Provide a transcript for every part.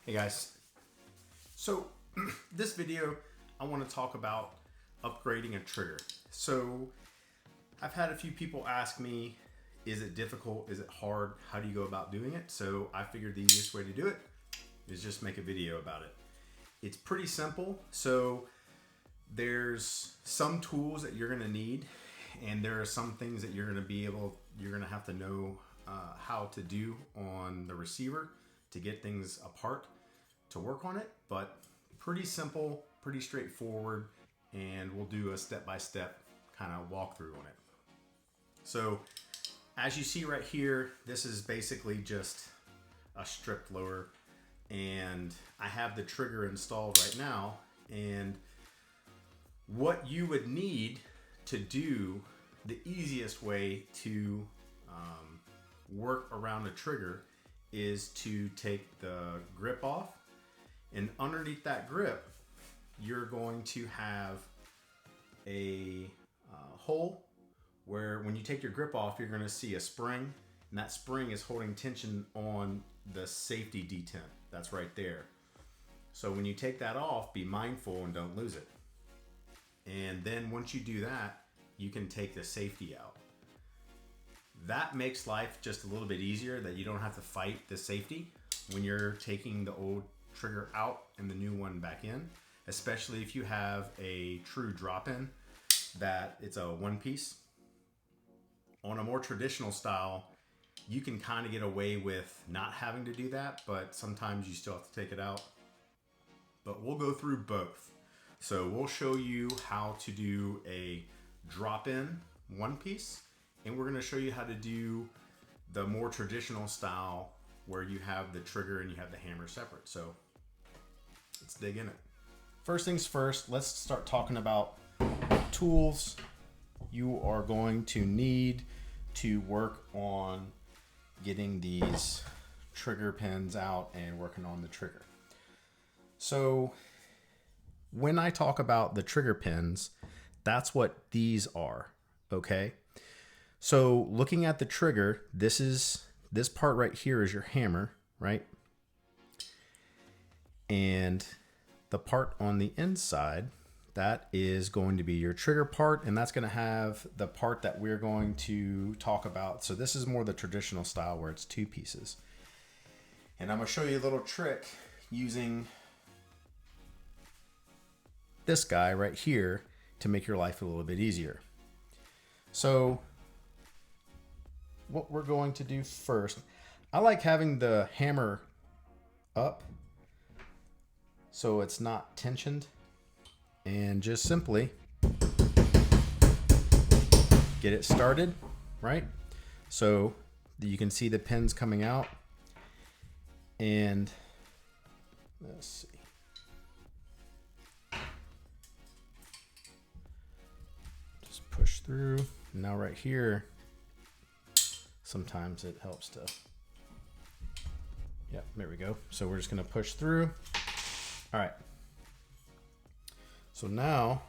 Hey guys, so this video I want to talk about upgrading a trigger. So I've had a few people ask me, is it difficult? Is it hard? How do you go about doing it? So I figured the easiest way to do it is just make a video about it. It's pretty simple. So there's some tools that you're going to need, and there are some things that you're going to have to know how to do on the receiver to get things apart to work on it, but pretty simple, pretty straightforward, and we'll do a step-by-step kind of walkthrough on it. So as you see right here, this is basically just a strip lower, and I have the trigger installed right now. And what you would need to do, the easiest way to work around a trigger is to take the grip off, and underneath that grip you're going to have a hole where when you take your grip off you're going to see a spring, and that spring is holding tension on the safety detent that's right there. So when you take that off, be mindful and don't lose it. And then once you do that, you can take the safety out. That makes life just a little bit easier, that you don't have to fight the safety when you're taking the old trigger out and the new one back in, especially if you have a true drop-in that it's a one piece. On a more traditional style, you can kind of get away with not having to do that, but sometimes you still have to take it out. But we'll go through both. So we'll show you how to do a drop-in one piece, and we're going to show you how to do the more traditional style where you have the trigger and you have the hammer separate. So let's dig in it. First things first, let's start talking about tools you are going to need to work on getting these trigger pins out and working on the trigger. So when I talk about the trigger pins, that's what these are, okay? So looking at the trigger, this part right here is your hammer, right? And the part on the inside, that is going to be your trigger part, and that's going to have the part that we're going to talk about. So this is more the traditional style where it's two pieces. And I'm going to show you a little trick using this guy right here to make your life a little bit easier. So what we're going to do first, I like having the hammer up so it's not tensioned, and just simply get it started, right? So you can see the pins coming out, and let's see. Just push through. Now right here, sometimes it helps to, yeah, there we go. So we're just gonna push through. All right. So now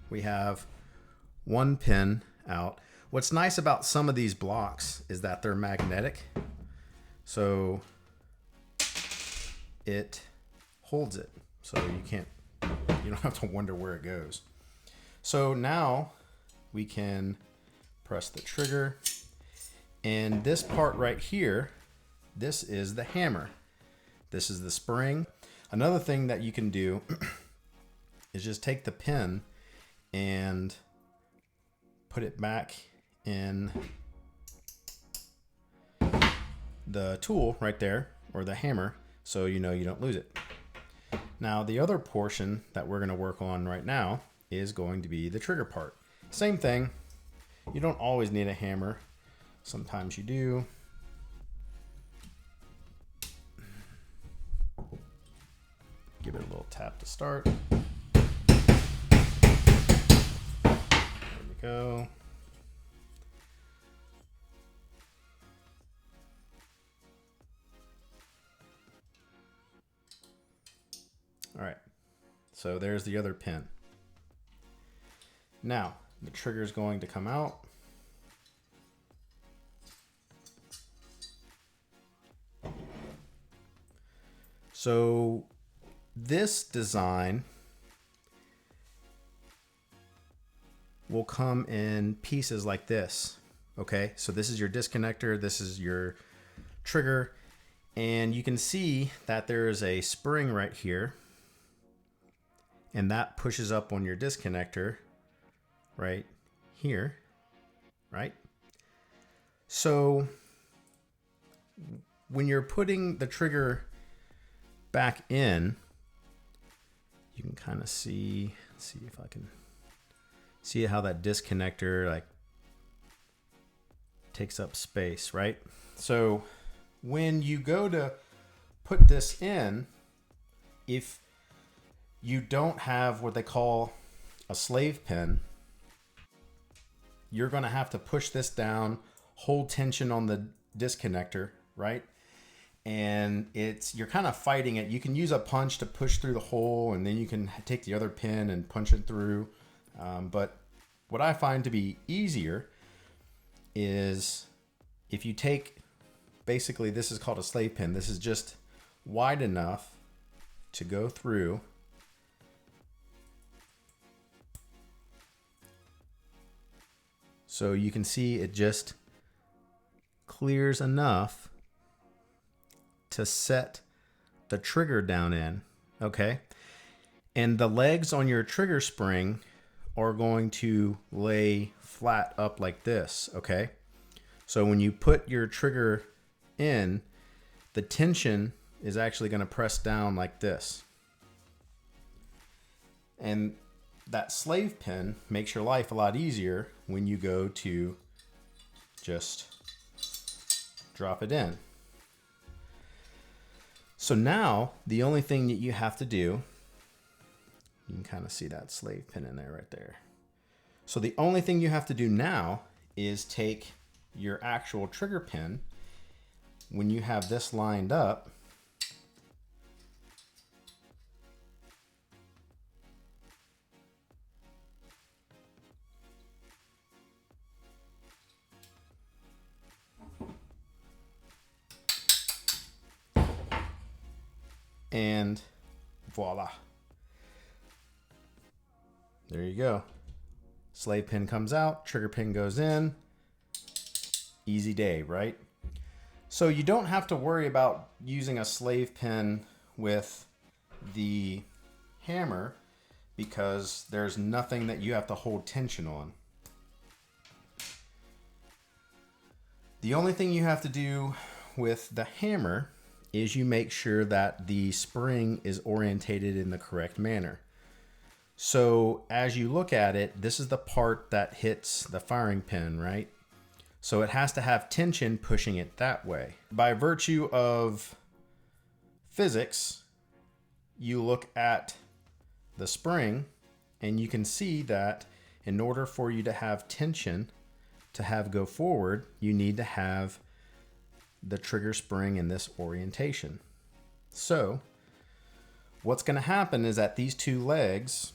we have one pin out. What's nice about some of these blocks is that they're magnetic. So it holds it. So you don't have to wonder where it goes. So now we can press the trigger, and this part right here, this is the hammer. This is the spring. Another thing that you can do is just take the pin and put it back in the tool right there, or the hammer, so you know you don't lose it. Now the other portion that we're going to work on right now is going to be the trigger part. Same thing. You don't always need a hammer. Sometimes you do. Give it a little tap to start. There we go. All right, so there's the other pin. Now the trigger is going to come out. So this design will come in pieces like this. Okay, so this is your disconnector, this is your trigger, and you can see that there is a spring right here, and that pushes up on your disconnector right here, right? So when you're putting the trigger back in, you can kind of see if I can see how that disconnector like takes up space, right? So when you go to put this in, if you don't have what they call a slave pin, you're going to have to push this down, hold tension on the disconnector, right? And you're kind of fighting it. You can use a punch to push through the hole, and then you can take the other pin and punch it through. But what I find to be easier is if you take, basically this is called a slave pin. This is just wide enough to go through. So you can see it just clears enough to set the trigger down in, okay? And the legs on your trigger spring are going to lay flat up like this, okay? So when you put your trigger in, the tension is actually going to press down like this. And that slave pin makes your life a lot easier when you go to just drop it in. So now the only thing that you have to do, you can kind of see that slave pin in there right there. So the only thing you have to do now is take your actual trigger pin. When you have this lined up, and voila. There you go. Slave pin comes out, trigger pin goes in. Easy day, right? So you don't have to worry about using a slave pin with the hammer because there's nothing that you have to hold tension on. The only thing you have to do with the hammer is you make sure that the spring is orientated in the correct manner. So as you look at it, this is the part that hits the firing pin, right? So it has to have tension pushing it that way. By virtue of physics, you look at the spring and you can see that in order for you to have tension to have go forward, you need to have the trigger spring in this orientation. So what's going to happen is that these two legs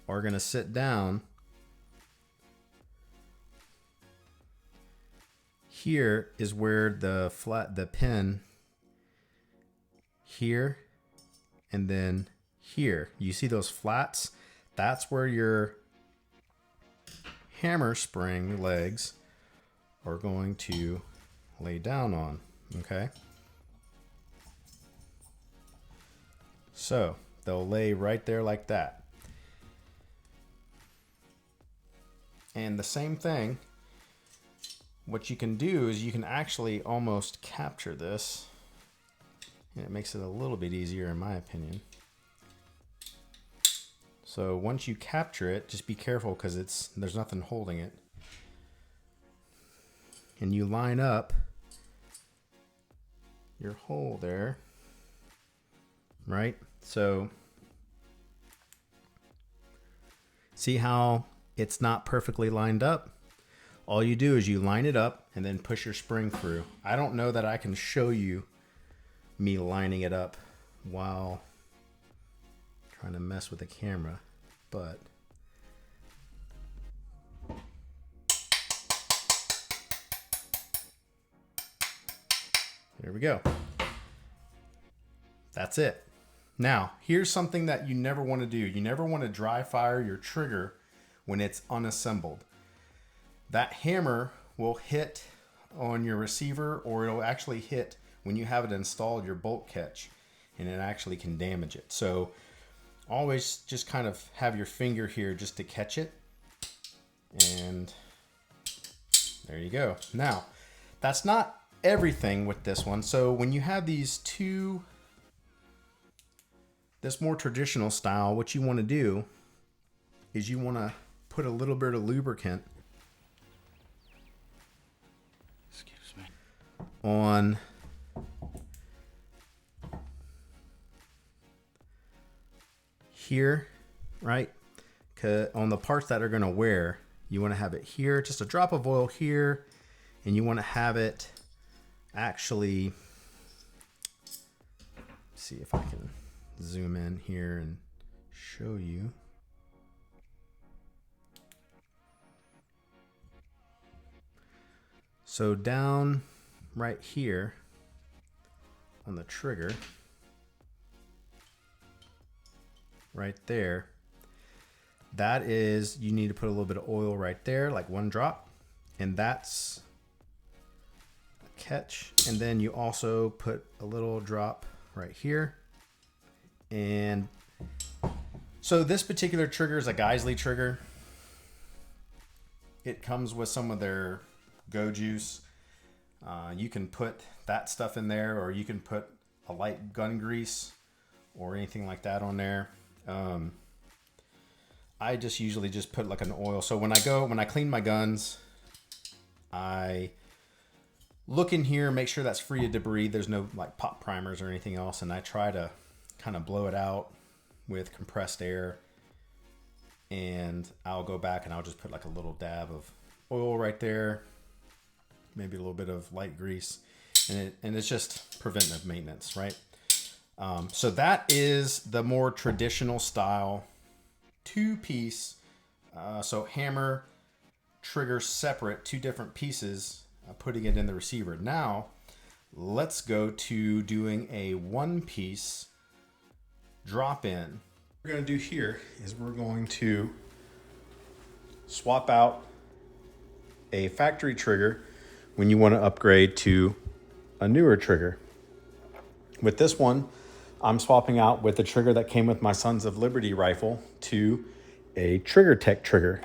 are going to sit down here is where the pin here and then here. You see those flats? That's where your hammer spring legs are going to lay down on, okay? So they'll lay right there like that. And the same thing, what you can do is you can actually almost capture this, and it makes it a little bit easier in my opinion. So once you capture it, just be careful because there's nothing holding it. And you line up your hole there, right? So see how it's not perfectly lined up? All you do is you line it up and then push your spring through. I don't know that I can show you me lining it up while trying to mess with the camera, but there we go. That's it. Now, here's something that you never want to do. You never want to dry fire your trigger when it's unassembled. That hammer will hit on your receiver, or it'll actually hit when you have it installed your bolt catch, and it actually can damage it. So always just kind of have your finger here just to catch it. And there you go. Now, that's not everything with this one. So when you have these two, this more traditional style, what you want to do is you want to put a little bit of lubricant on here, right? On the parts that are going to wear, you want to have it here, just a drop of oil here, and you want to have it actually, see if I can zoom in here and show you. So down right here on the trigger, right there, that is, you need to put a little bit of oil right there, like 1 drop, and that's a catch. And then you also put a little drop right here. And so this particular trigger is a Geissele trigger. It comes with some of their Go Juice. You can put that stuff in there, or you can put a light gun grease or anything like that on there. I just usually just put like an oil. So when I clean my guns, I look in here, make sure that's free of debris. There's no like pop primers or anything else. And I try to kind of blow it out with compressed air. And I'll go back and I'll just put like a little dab of oil right there. Maybe a little bit of light grease. And it's just preventive maintenance, right? So that is the more traditional style 2-piece. So hammer, trigger separate, 2 different pieces, putting it in the receiver. Now, let's go to doing a 1-piece drop in. What we're going to do here is we're going to swap out a factory trigger when you want to upgrade to a newer trigger. With this one, I'm swapping out with the trigger that came with my Sons of Liberty rifle to a Trigger Tech trigger.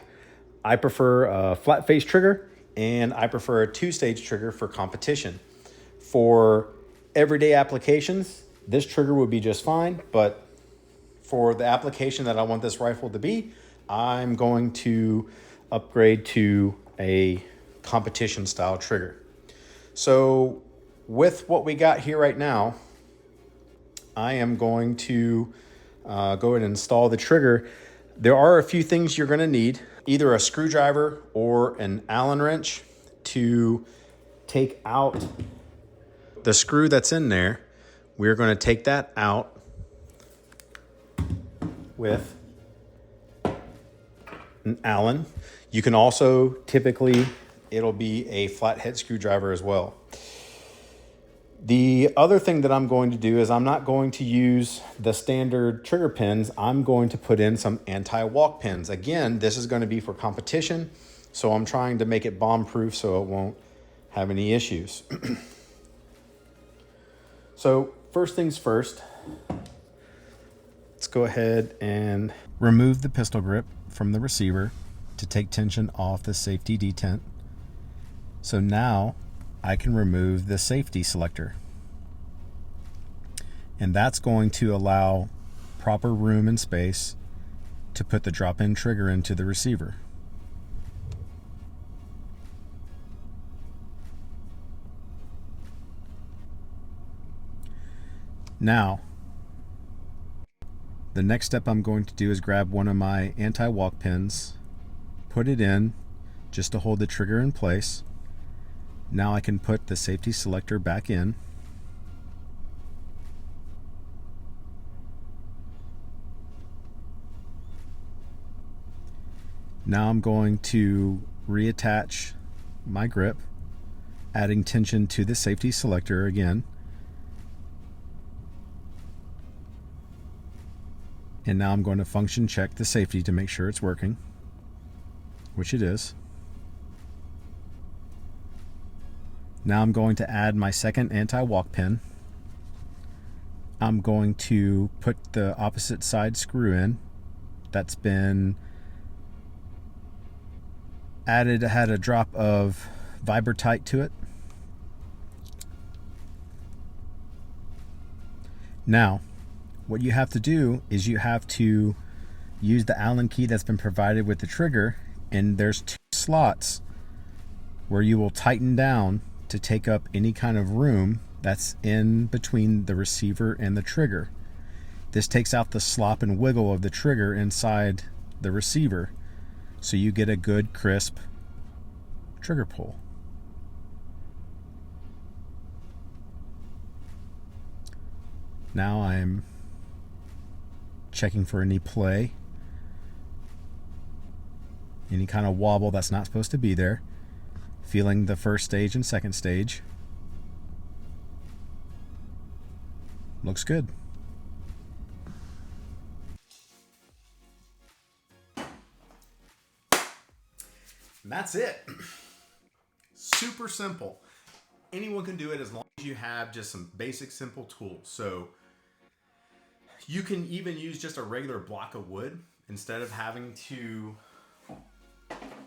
I prefer a flat face trigger, and I prefer a 2-stage trigger for competition. For everyday applications, this trigger would be just fine, but for the application that I want this rifle to be, I'm going to upgrade to a competition style trigger. So with what we got here right now, I am going to go ahead and install the trigger. There are a few things you're going to need, either a screwdriver or an Allen wrench to take out the screw that's in there. We're going to take that out with an Allen. You can also, typically, it'll be a flathead screwdriver as well. The other thing that I'm going to do is I'm not going to use the standard trigger pins. I'm going to put in some anti-walk pins. Again, this is going to be for competition, so I'm trying to make it bomb-proof so it won't have any issues. So first things first, let's go ahead and remove the pistol grip from the receiver to take tension off the safety detent. So now I can remove the safety selector. And that's going to allow proper room and space to put the drop-in trigger into the receiver. Now, the next step I'm going to do is grab one of my anti-walk pins, put it in just to hold the trigger in place. Now I can put the safety selector back in. Now I'm going to reattach my grip, adding tension to the safety selector again. And now I'm going to function check the safety to make sure it's working, which it is. Now I'm going to add my second anti-walk pin. I'm going to put the opposite side screw in. That's been added, had a drop of Vibertite to it. Now, what you have to do is you have to use the Allen key that's been provided with the trigger, and there's 2 slots where you will tighten down to take up any kind of room that's in between the receiver and the trigger. This takes out the slop and wiggle of the trigger inside the receiver, so you get a good crisp trigger pull. Now I'm checking for any play, any kind of wobble that's not supposed to be there, feeling the first stage and second stage. Looks good. And that's it. Super simple. Anyone can do it as long as you have just some basic simple tools. So you can even use just a regular block of wood instead of having to,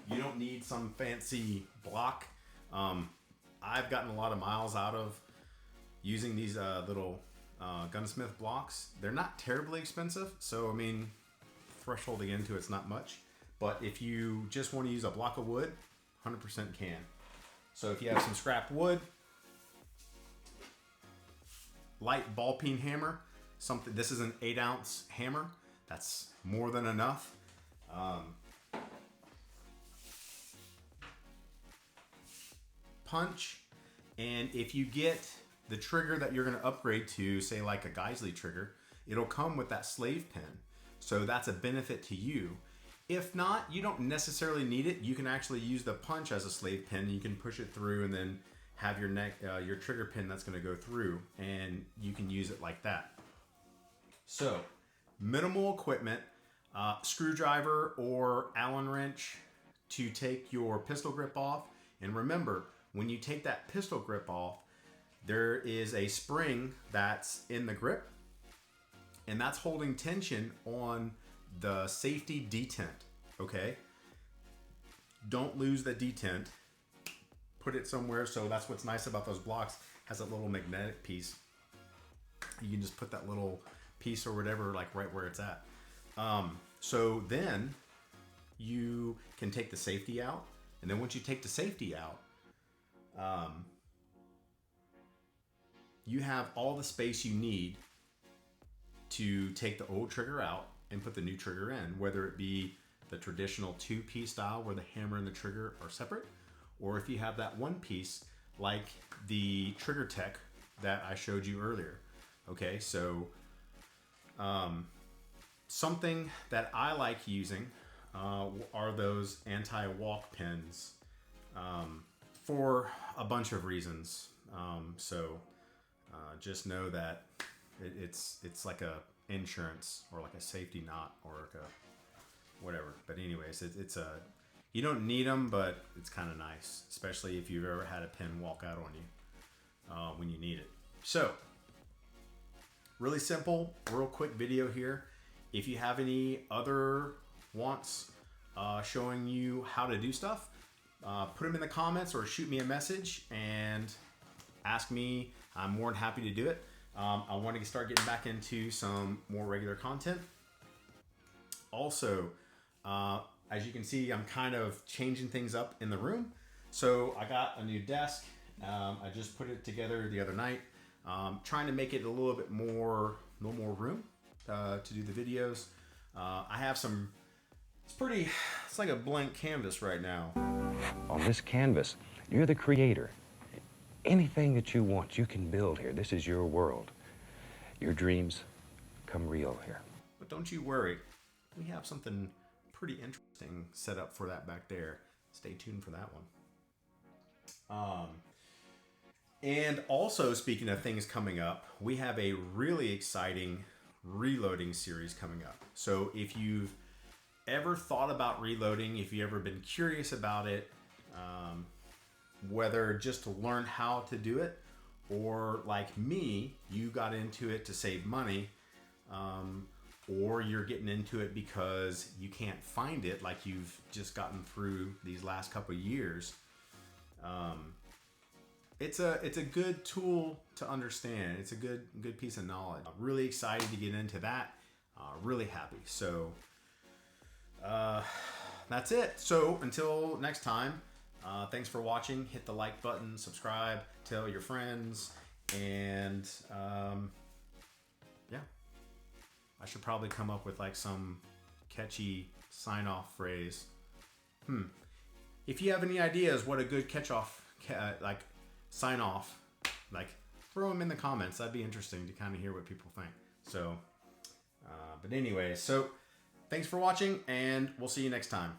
you don't need some fancy block. I've gotten a lot of miles out of using these little gunsmith blocks. They're not terribly expensive, so I mean, threshold to get into it's not much. But if you just want to use a block of wood, 100% can. So if you have some scrap wood, light ball peen hammer, something. This is an 8-ounce hammer. That's more than enough. Punch, and if you get the trigger that you're going to upgrade to, say like a Geisley trigger, it'll come with that slave pin. So that's a benefit to you. If not, you don't necessarily need it. You can actually use the punch as a slave pin. You can push it through and then have your your trigger pin that's going to go through, and you can use it like that. So minimal equipment, screwdriver or Allen wrench to take your pistol grip off. And remember, when you take that pistol grip off, there is a spring that's in the grip, and that's holding tension on the safety detent. Okay, don't lose the detent. Put it somewhere. So that's what's nice about those blocks, has a little magnetic piece. You can just put that little piece or whatever like right where it's at. So then you can take the safety out, and then once you take the safety out, you have all the space you need to take the old trigger out and put the new trigger in, whether it be the traditional 2-piece style where the hammer and the trigger are separate, or if you have that one piece like the Trigger Tech that I showed you earlier. Okay, so something that I like using are those anti-walk pins for a bunch of reasons. Just know that it's like a insurance or like a safety knot or like a whatever. But anyways, it's a, you don't need them, but it's kind of nice, especially if you've ever had a pin walk out on you when you need it. So really simple, real quick video here. If you have any other wants showing you how to do stuff, put them in the comments or shoot me a message and ask me. I'm more than happy to do it. I want to start getting back into some more regular content. Also, as you can see, I'm kind of changing things up in the room. So I got a new desk. I just put it together the other night. Trying to make it a little more room to do the videos. I have some, it's like a blank canvas right now. On this canvas, you're the creator. Anything that you want, you can build here. This is your world. Your dreams come real here. But don't you worry. We have something pretty interesting set up for that back there. Stay tuned for that one. And also, speaking of things coming up, we have a really exciting reloading series coming up. So if you've ever thought about reloading, if you've ever been curious about it, whether just to learn how to do it, or like me, you got into it to save money, or you're getting into it because you can't find it, like you've just gotten through these last couple of years, it's a good tool to understand. It's a good piece of knowledge. I'm really excited to get into that. Really happy. So that's it. So until next time, thanks for watching. Hit the like button, subscribe, tell your friends, and yeah, I should probably come up with like some catchy sign-off phrase. If you have any ideas what a good like sign off, like throw them in the comments. That'd be interesting to kind of hear what people think. So but anyway, so thanks for watching, and we'll see you next time.